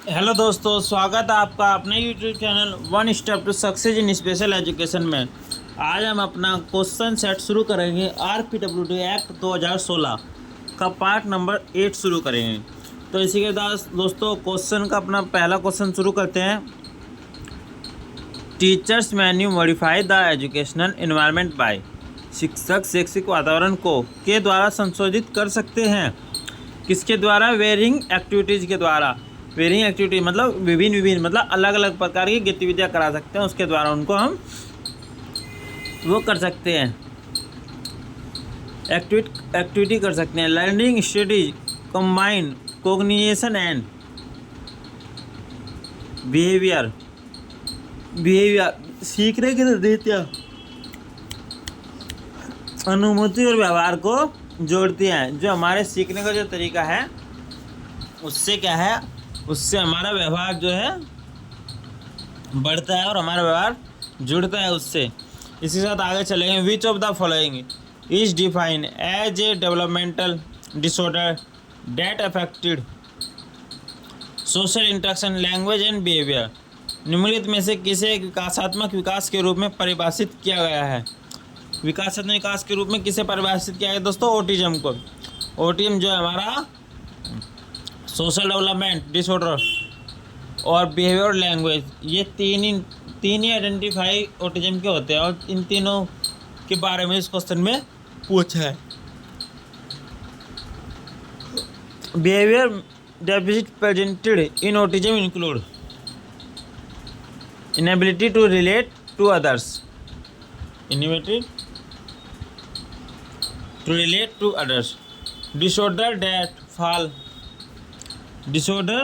Hello दोस्तों, स्वागत है आपका अपने YouTube channel one step to success in special education में। आज हम अपना क्वेश्चन सेट शुरू करेंगे। RPWD एक्ट 2016 का पार्ट नंबर 8 शुरू करेंगे। तो इसी के साथ दोस्तों क्वेश्चन का अपना पहला क्वेश्चन शुरू करते हैं। Teachers menu modify the educational environment by. शिक्षक शैक्षिक वातावरण को के द्वारा संशोधित कर सकते हैं। किसके द्वारा? वेरिंग एक्टिविटीज़ के द्वारा। वेरिंग एक्टिविटी मतलब विभिन्न मतलब अलग अलग प्रकार की गतिविधियाँ करा सकते हैं, उसके द्वारा उनको हम वो कर सकते हैं, एक्टिविटी कर सकते हैं। Learning studies combine cognition and behaviour सीखने की रणनीतियाँ अनुभूति और व्यवहार को जोड़ती हैं। जो हमारे सीखने का जो तरीका है उससे क्या है, उससे हमारा व्यवहार जो है बढ़ता है और हमारा व्यवहार जुड़ता है उससे। इसी के साथ आगे चलेंगे। Which of the following is defined as a developmental disorder that affected social interaction language and behaviour. निम्नलिखित में से किसे विकासात्मक विकास के रूप में परिभाषित किया गया है? विकासात्मक विकास के रूप में किसे परिभाषित किया गया दोस्तों? ऑटिज्म को। ऑटिज्म जो है हमारा सोशल डेवलपमेंट डिसऑर्डर और बिहेवियर लैंग्वेज, ये तीन ही आइडेंटिफाई ऑटिज्म के होते हैं और इन तीनों के बारे में इस क्वेश्चन में पूछा है। Behaviour deficit presented in autism include inability to relate to others, inability to relate to others, disorder that fall disorder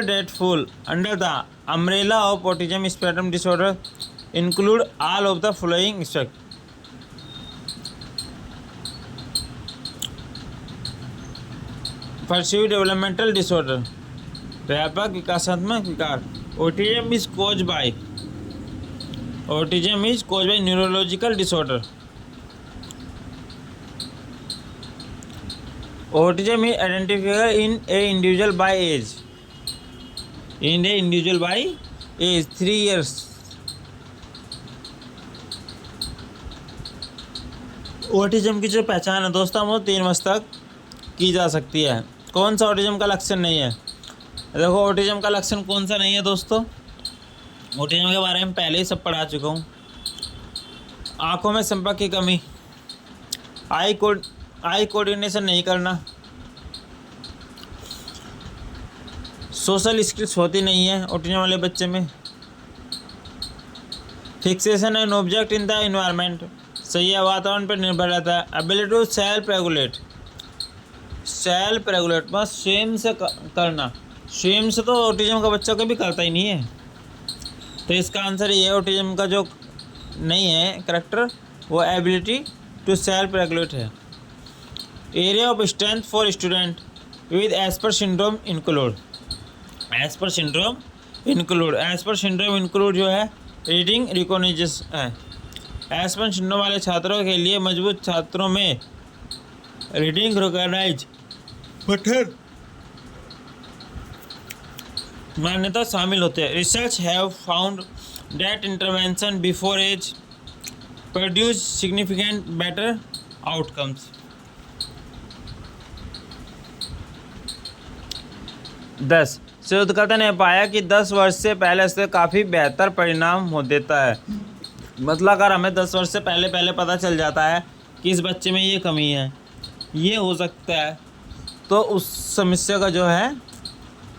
that fall under the umbrella of autism spectrum disorder include all of the following perceived developmental disorder, व्यापक विकासात्मक विकार। autism is caused by neurological disorder. Autism is identified in a individual by age. 3 years. Autism की जो पहचान है दोस्तों वो 3 वर्ष तक की जा सकती है। कौन सा ऑटिज्म का लक्षण नहीं है? देखो ऑटिज्म का लक्षण कौन सा नहीं है दोस्तों? ऑटिज्म के बारे में पहले ही सब पढ़ा चुका हूँ। आँखों में संपर्क की कमी, आई कोऑर्डिनेशन नहीं करना, सोशल स्किल्स होती नहीं है ऑटिज्म वाले बच्चे में, fixation an object in the environment, सही है वातावरण पर निर्भर रहता है। एबिलिटी टू सेल्फ रेगुलेट बस स्वयं से करना, स्वयं से तो ऑटिज्म का बच्चा कभी करता ही नहीं है। तो इसका आंसर ये है, ऑटिज्म का जो नहीं है करेक्टर वो एबिलिटी टू सेल्फ रेगुलेट है। Area of strength for student with Esper syndrome include, Esper syndrome include जो है रीडिंग रिकॉग्निशन है। एस्पर सिंड्रोम वाले छात्रों के लिए मजबूत छात्रों में रीडिंग रिकॉग्नाइज पठन मान्यता शामिल होते हैं। Research have found that intervention before age produce significant better outcomes. 10 शोधकर्ता ने पाया कि 10 वर्ष से पहले से काफ़ी बेहतर परिणाम हो देता है। मतलब अगर हमें 10 वर्ष से पहले पता चल जाता है कि इस बच्चे में ये कमी है, ये हो सकता है, तो उस समस्या का जो है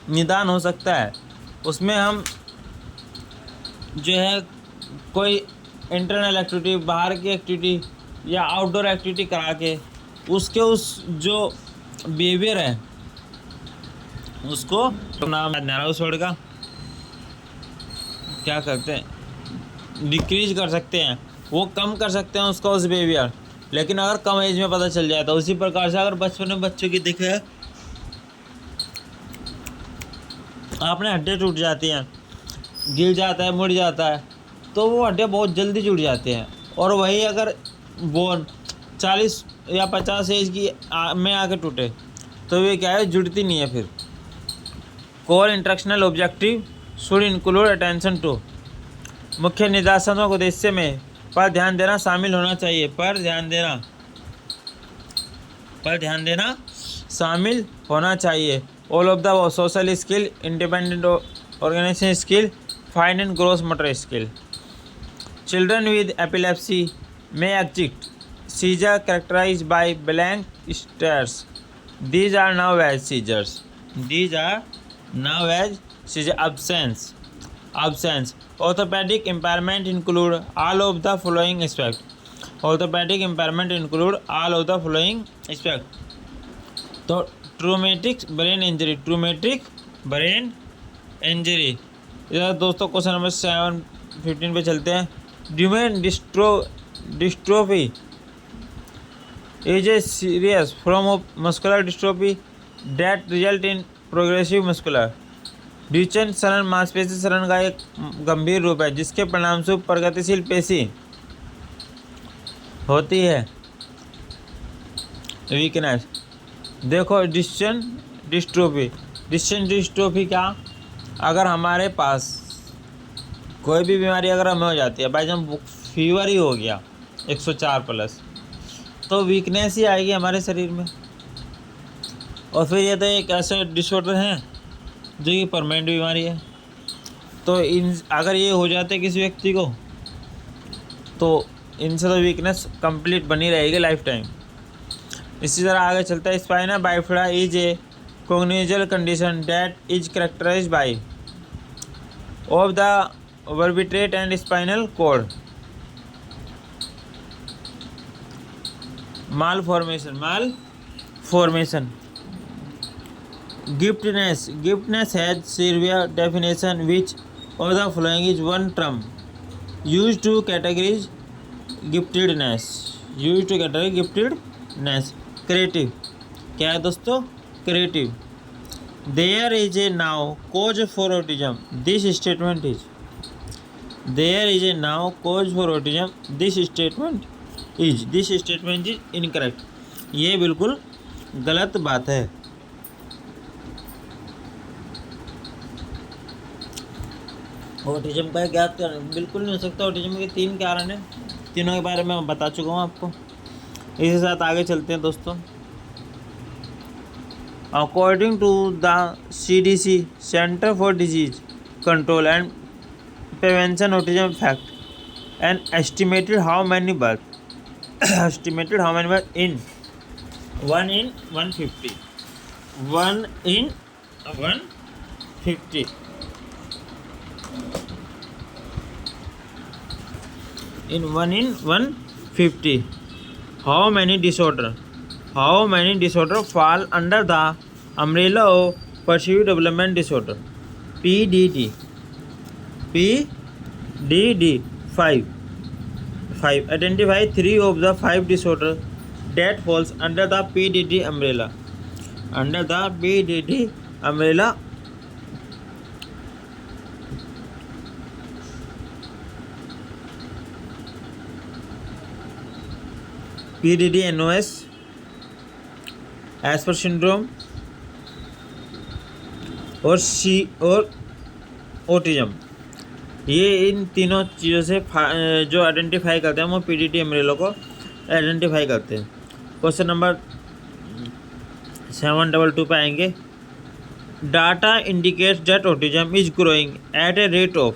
निदान हो सकता है। उसमें हम जो है कोई इंटरनल एक्टिविटी, बाहर की एक्टिविटी या आउटडोर एक्टिविटी करा के उसके उस जो बिहेवियर है उसको नाम उस वर्ड का क्या करते हैं, डिक्रीज कर सकते हैं, वो कम कर सकते हैं उसका उस बिहेवियर। लेकिन अगर कम एज में पता चल जाए तो उसी प्रकार से अगर बचपन में बच्चों की दिखे आपने हड्डियाँ टूट जाती हैं, गिर जाता है, मुड़ जाता है, तो वो हड्डियाँ बहुत जल्दी जुड़ जाती हैं। और वही अगर बोन 40 या 50 एज की में आके टूटे तो ये क्या है, जुड़ती नहीं है फिर। Core instructional objective should include attention to, मुख्य निर्देशात्मक उद्देश्य में पर ध्यान देना शामिल होना चाहिए, पर ध्यान देना शामिल होना चाहिए। All of the social skill, independent organisation skill, fine and gross motor skill. Children with epilepsy may exhibit seizure characterized by blank stares. These are now as seizures. Absence. Orthopedic impairment include all of the following aspects. तो ट्रूमेटिक brain injury, इधर दोस्तों question number 7-15 पे चलते हैं। ड्यूमेन dystrophy is a serious form of muscular dystrophy that result in progressive muscular Duchenne शरण मांसपेशी शरण का एक गंभीर रूप है जिसके परिणामस्वरूप प्रगतिशील पेशी होती है। वीकनेस, देखो डिस्चन डिस्ट्रोफी क्या, अगर हमारे पास कोई भी बीमारी अगर हमें हो जाती है, बाई चांस फीवर ही हो गया 104+, तो वीकनेस ही आएगी हमारे शरीर में। और फिर ये तो एक ऐसा डिसऑर्डर है जो कि परमानेंट बीमारी है। तो अगर ये हो जाते किसी व्यक्ति को, तो इनसे तो वीकनेस कंप्लीट बनी रहेगी लाइफ टाइम। इसी तरह आगे चलता है। Spina bifida is a congenital condition that is characterized by of the vertebrate and spinal cord malformation. Giftedness has severe definition. Which of the following is one term used to categorize giftedness? Creative, क्या है दोस्तों? Creative. There is a now cause for autism. This statement is incorrect. ये बिल्कुल गलत बात है। Autism का क्या बिल्कुल नहीं हो सकता। ऑटिज्म के 3 कारण हैं, तीनों के बारे में मैं बता चुका हूँ आपको। इसी साथ आगे चलते हैं दोस्तों। According to the CDC centre for disease control and prevention autism fact and estimated how many birth in 1 in 150 how many disorder fall under the umbrella of perceived development disorder PDD 5 identify 3 of the 5 disorder that falls under the PDD umbrella. PDD NOS, Asperger syndrome और autism. ये इन तीनों चीज़ों से जो identify करते हैं वो PDD umbrella को आइडेंटिफाई करते हैं। क्वेश्चन नंबर 722 पे आएंगे। Data indicates that autism is growing at a rate of,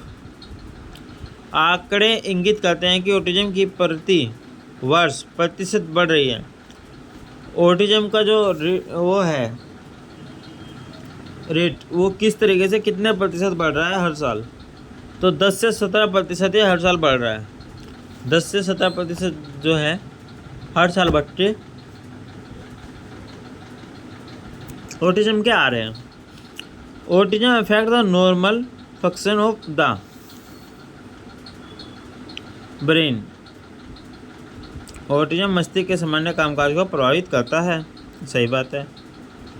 आंकड़े इंगित करते हैं कि ऑटिज्म की प्रति वर्ष प्रतिशत बढ़ रही है। ऑटिज्म का जो वो है रेट, वो किस तरीके से कितने प्रतिशत बढ़ रहा है हर साल? तो 10 से 17% ये हर साल बढ़ रहा है। 10 से 17% जो है हर साल बच्चे ऑटिज्म के आ रहे हैं। Autism affect the normal function of the brain. Autism मस्तिष्क के सामान्य कामकाज को प्रभावित करता है। सही बात है।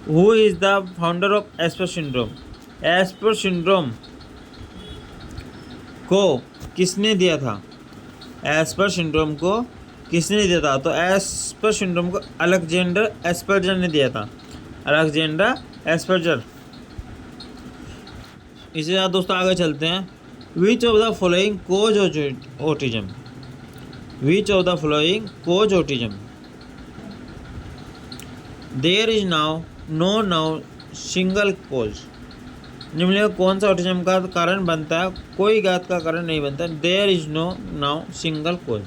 Who is the founder of Esper syndrome? Esper syndrome को किसने दिया था? एस्पर सिंड्रोम को किसने दिया था? तो एस्पर सिंड्रोम को अलेक्जेंडर एस्पर्जर ने दिया था। Alexander Asperger. इसी साथ दोस्तों आगे चलते हैं। Which of the following cause autism, which of the following cause autism, there is now no single cause. निम्नलिखित कौन सा ऑटिज्म का कारण बनता है? कोई ज्ञात का कारण नहीं बनता। There is no now single cause.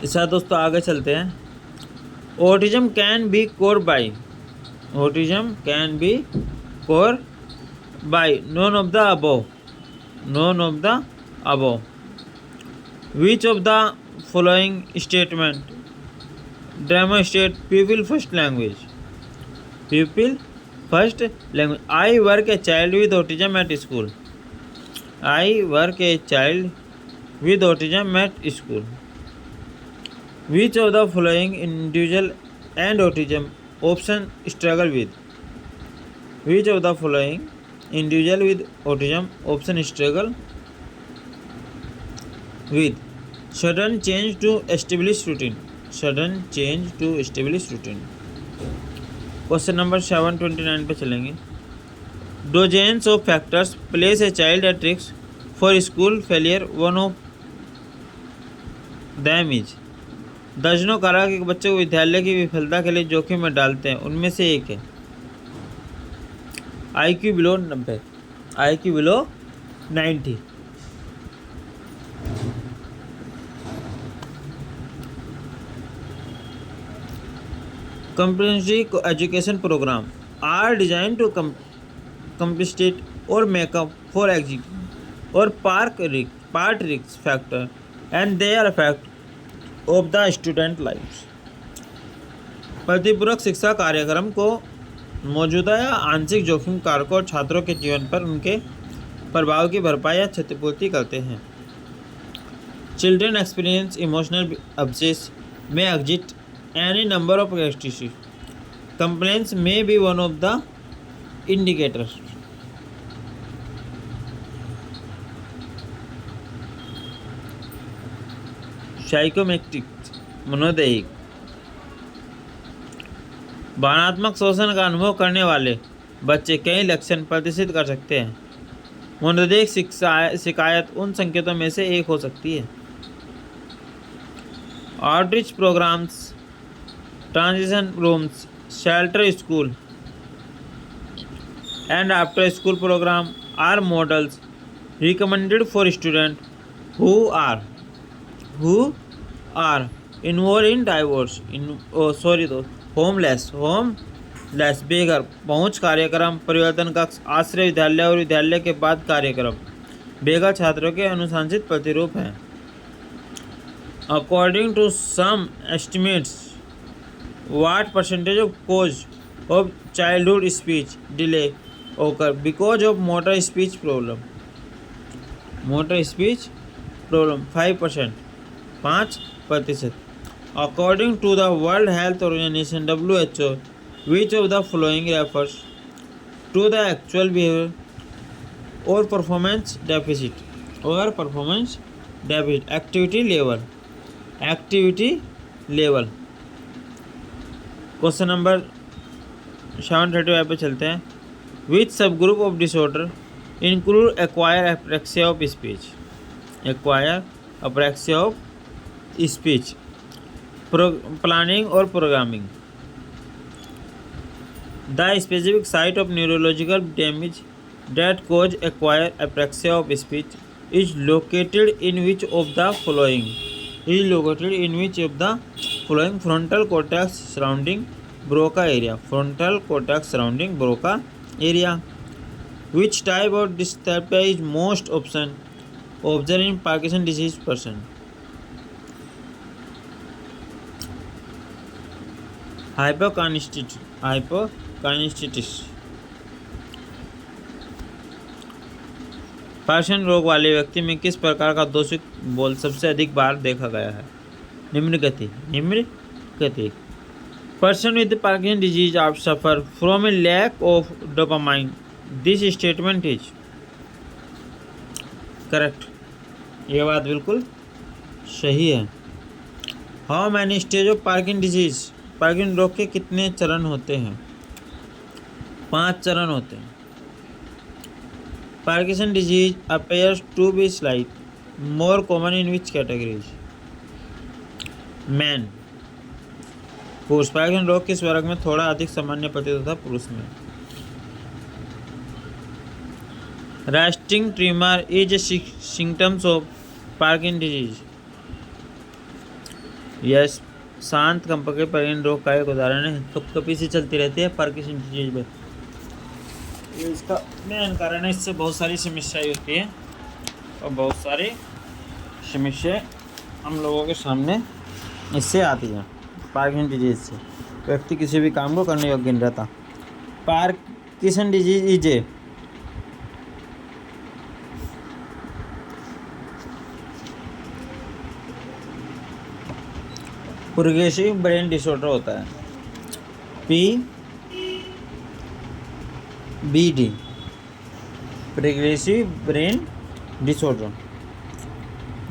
इस साथ दोस्तों आगे चलते हैं। Autism can be cured by, autism can be cured by none of the above, none of the above. Which of the following statement demonstrate people first language, people first language. I work a child with autism at school, I work a child with autism at school. Which of the following individual and autism option struggle with, which of the following individual with autism option struggle with sudden change to establish routine, sudden change to establish routine. Question number 729 पे चलेंगे। Dozens of factors place a child at risk for school failure, one of them is. दर्जनों कारक एक बच्चे को विद्यालय की विफलता के लिए जोखिम में डालते हैं, उनमें से एक है IQ below 90, IQ below 90। Comprehensive education program are designed to compensate or make up for exit or part risk factor and their effect of the student lives। प्रतिपूरक शिक्षा कार्यक्रम को मौजूदा या आंशिक जोखिम कारकों और छात्रों के जीवन पर उनके प्रभाव की भरपाई या क्षतिपूर्ति करते हैं। चिल्ड्रन एक्सपीरियंस इमोशनल अपसेस में exit any number of characteristics, complaints may be one of the indicators। Psychometric मनोदैहिक भावनात्मक शोषण का अनुभव करने वाले बच्चे कई लक्षण प्रदर्शित कर सकते हैं। मनोदैहिक शिकायत उन संकेतों में से एक हो सकती है। Outreach programmes, transition rooms, shelter school and after school program are models recommended for students who are involved in divorce, homeless बेघर पहुंच कार्यक्रम, परिवर्तन कक्ष, आश्रय विद्यालय और विद्यालय के बाद कार्यक्रम बेघर छात्रों के अनुशंसित प्रतिरूप हैं। According to some estimates, what percentage of cause of childhood speech delay occur because of motor speech problem? Motor speech problem 5%, 5%। According to the World Health Organization WHO, which of the following refers to the actual behavior or performance deficit? Or performance deficit, activity level, activity level। Question number 735 पे चलते हैं। Which sub group of disorder include acquire apraxia of speech, acquire apraxia of speech, planning और programming. The specific site of neurological damage that cause acquire apraxia of speech is located in which of the following, is located in which of the following frontal cortex surrounding Broca area, frontal cortex surrounding Broca area। Which type of dysthropia is most often observed in Parkinson disease person? Hypokinesis। Parkinson रोग वाले व्यक्ति में किस प्रकार का दोषिक बोल सबसे अधिक बार देखा गया है? निम्न गति। पर्सन विद पार्किंसन डिजीज आप suffer from a lack of dopamine, this statement is correct. यह बात बिल्कुल सही है। How many stage of Parkinson disease, Parkinson रोग के कितने चरण होते हैं? 5 चरण होते हैं। Parkinson disease appears to be slight more common in which categories? Man. पुरुष। पार्किंसन रोग किस वर्ग में थोड़ा अधिक सामान्य प्रतीत होता है? पुरुष में। Resting trimmer is a symptoms of Parkinson disease. Yes, शांत कंपन पार्किंसन रोग का एक उदाहरण है। कपकपी से चलती रहती है पार्किंसन डिजीज में, ये इसका मेन कारण है। इससे बहुत सारी समस्याएं होती है और बहुत सारी समस्याएं हम लोगों के सामने इससे आती हैं। पार्किंसन डिजीज से व्यक्ति किसी भी काम को करने योग्य नहीं रहता। Parkinson disease is a progressive brain disorder होता है, PBD, progressive brain disorder.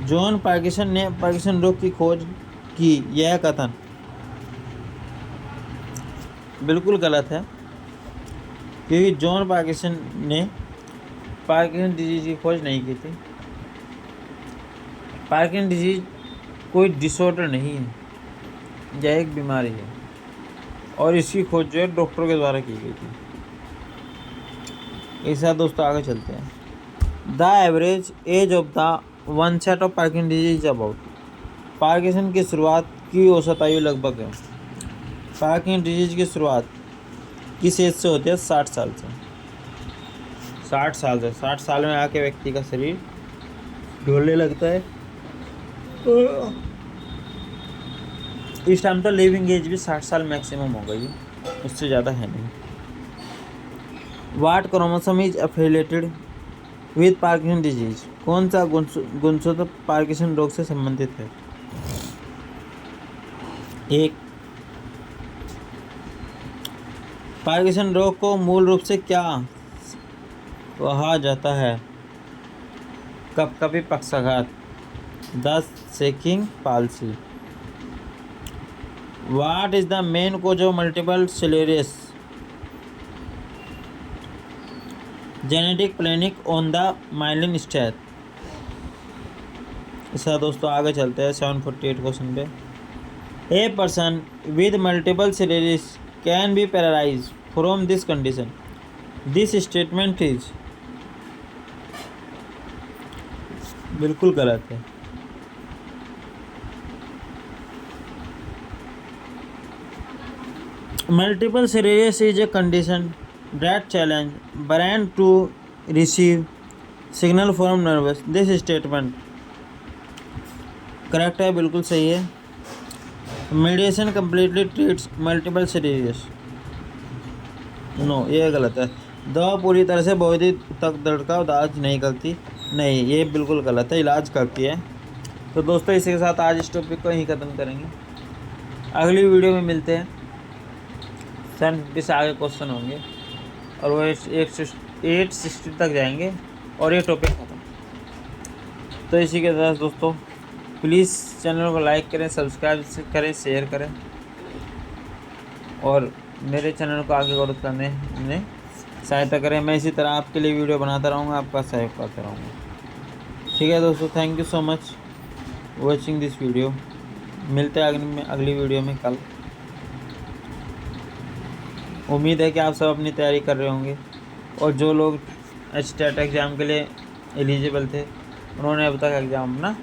John Parkinson ने पार्किंसन रोग की खोज की, यह कथन बिल्कुल गलत है, क्योंकि जॉन पार्किंसन ने पार्किंसन डिजीज की खोज नहीं की थी। पार्किंसन डिजीज कोई डिसऑर्डर नहीं है, यह एक बीमारी है और इसकी खोज जो है डॉक्टरों के द्वारा की गई थी। एक साथ दोस्तों आगे चलते हैं। The average age of the onset of Parkinson disease is about. Parkinson की शुरुआत की औसत आयु लगभग है। पार्किंसन डिजीज की शुरुआत किस एज से होती है? 60 साल से। 60 साल से। 60 साल में आके व्यक्ति का शरीर ढोलने लगता है। इस टाइम तो लिविंग एज भी 60 साल मैक्सिमम हो गई, उससे ज़्यादा है नहीं। What chromosome is affiliated with Parkinson disease. कौन सा गुणसूत्र पार्किंसन रोग से संबंधित है? एक। पार्किंसन रोग को मूल रूप से क्या कहा जाता है? कपकपी पक्षाघात, the shaking palsy. What is the main cause of multiple sclerosis? Genetic planning on the myelin stage। इसका दोस्तों आगे चलते हैं 748 क्वेश्चन पे। A person with multiple sclerosis can be paralyzed from this condition. This statement is बिल्कुल गलत है। Multiple sclerosis is a condition that challenge brain to receive signal from nervous। This statement correct है, बिल्कुल सही है। Medicine completely treats multiple sclerosis। No, ये गलत है। दवा पूरी तरह से बौद्धिक तक दर्द का इलाज नहीं करती। नहीं, ये बिल्कुल गलत है, इलाज करती है। तो दोस्तों इसी के साथ आज इस टॉपिक को यहीं ख़त्म करेंगे। अगली वीडियो में मिलते हैं। 750 से आगे क्वेश्चन होंगे और वो 860 तक जाएंगे और ये टॉपिक खत्म। तो इसी के साथ दोस्तों प्लीज़ चैनल को लाइक करें, सब्सक्राइब करें, शेयर करें और मेरे चैनल को आगे ग्रोथ करने में सहायता करें। मैं इसी तरह आपके लिए वीडियो बनाता रहूँगा, आपका सहयोग करता रहूँगा। ठीक है दोस्तों, thank you so much watching this video. मिलते हैं अगली वीडियो में कल। उम्मीद है कि आप सब अपनी तैयारी कर रहे होंगे और जो लोग स्टेट एग्ज़ाम के लिए एलिजिबल थे उन्होंने अब तक एग्ज़ाम अपना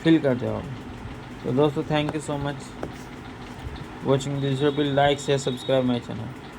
फिल कर दिया होगा। तो दोस्तों thank you so much watching this video. Like share subscribe my channel.